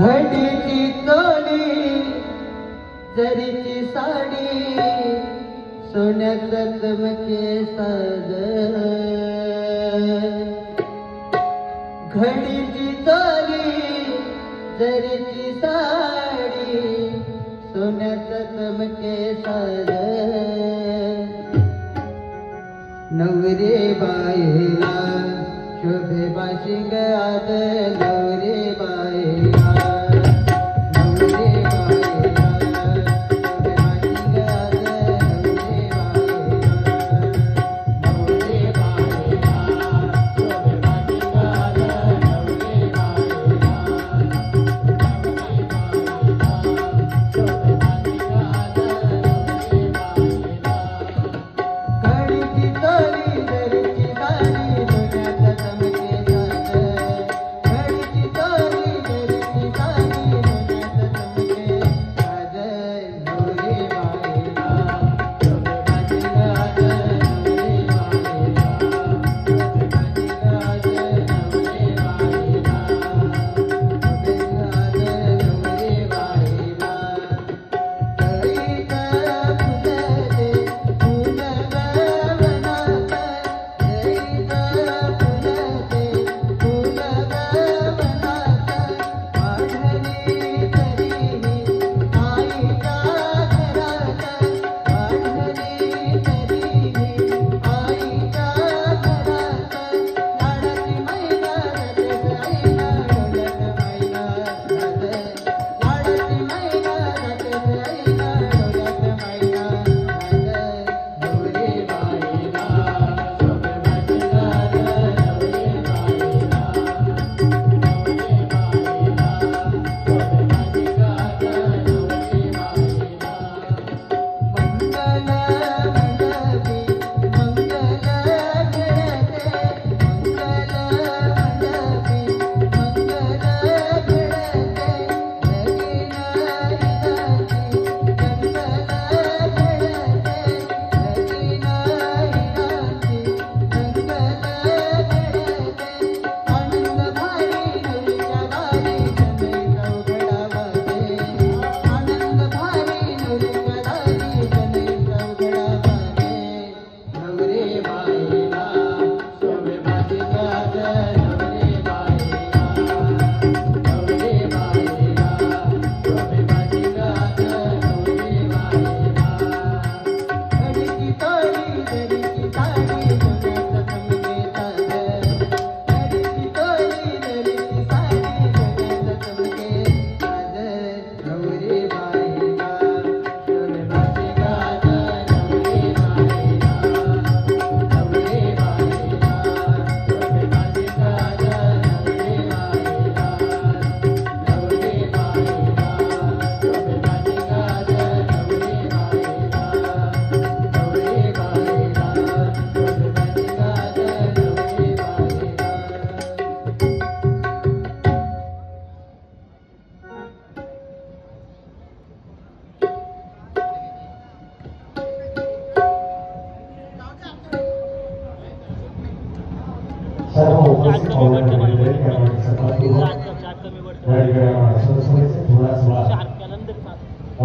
घडीची चोली जरीची साडी सोन्याचा चमके साज घडीची चोली जरीची साडी सोन्याचा चमके साज नवरे बाईला शोभे बाशिंग आज नवरे बाईला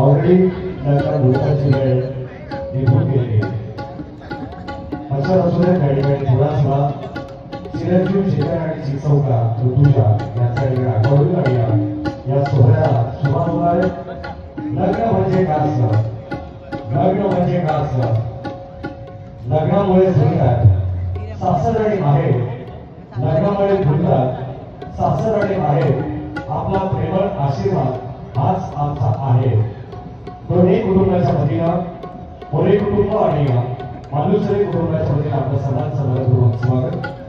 ऑलरेडी त्याच्या भूताची वेळ निघून गेली अशा असुद्धा त्या ठिकाणी थोडासा चिरंजीव शेखर आणि चिचौका ऋतुजा यांचा वेगळा कळू लागला या सोहळ्याला सुरुवात होणार आहे। लग्न म्हणजे काय असतं, लग्न म्हणजे काय असतं, लग्नामुळे जुळतात सासर आणि माहेर, लग्नामुळे जुळतात सासर आणि माहेर, आपला प्रेमळ आशीर्वाद हाच आमचा आहे। दोन्ही कुटुंबाच्या वतीनं मोरे कुटुंब आणि मालुसरे कुटुंबाच्या वतीनं आपलं सर्वांचं मनपूर्वक स्वागत।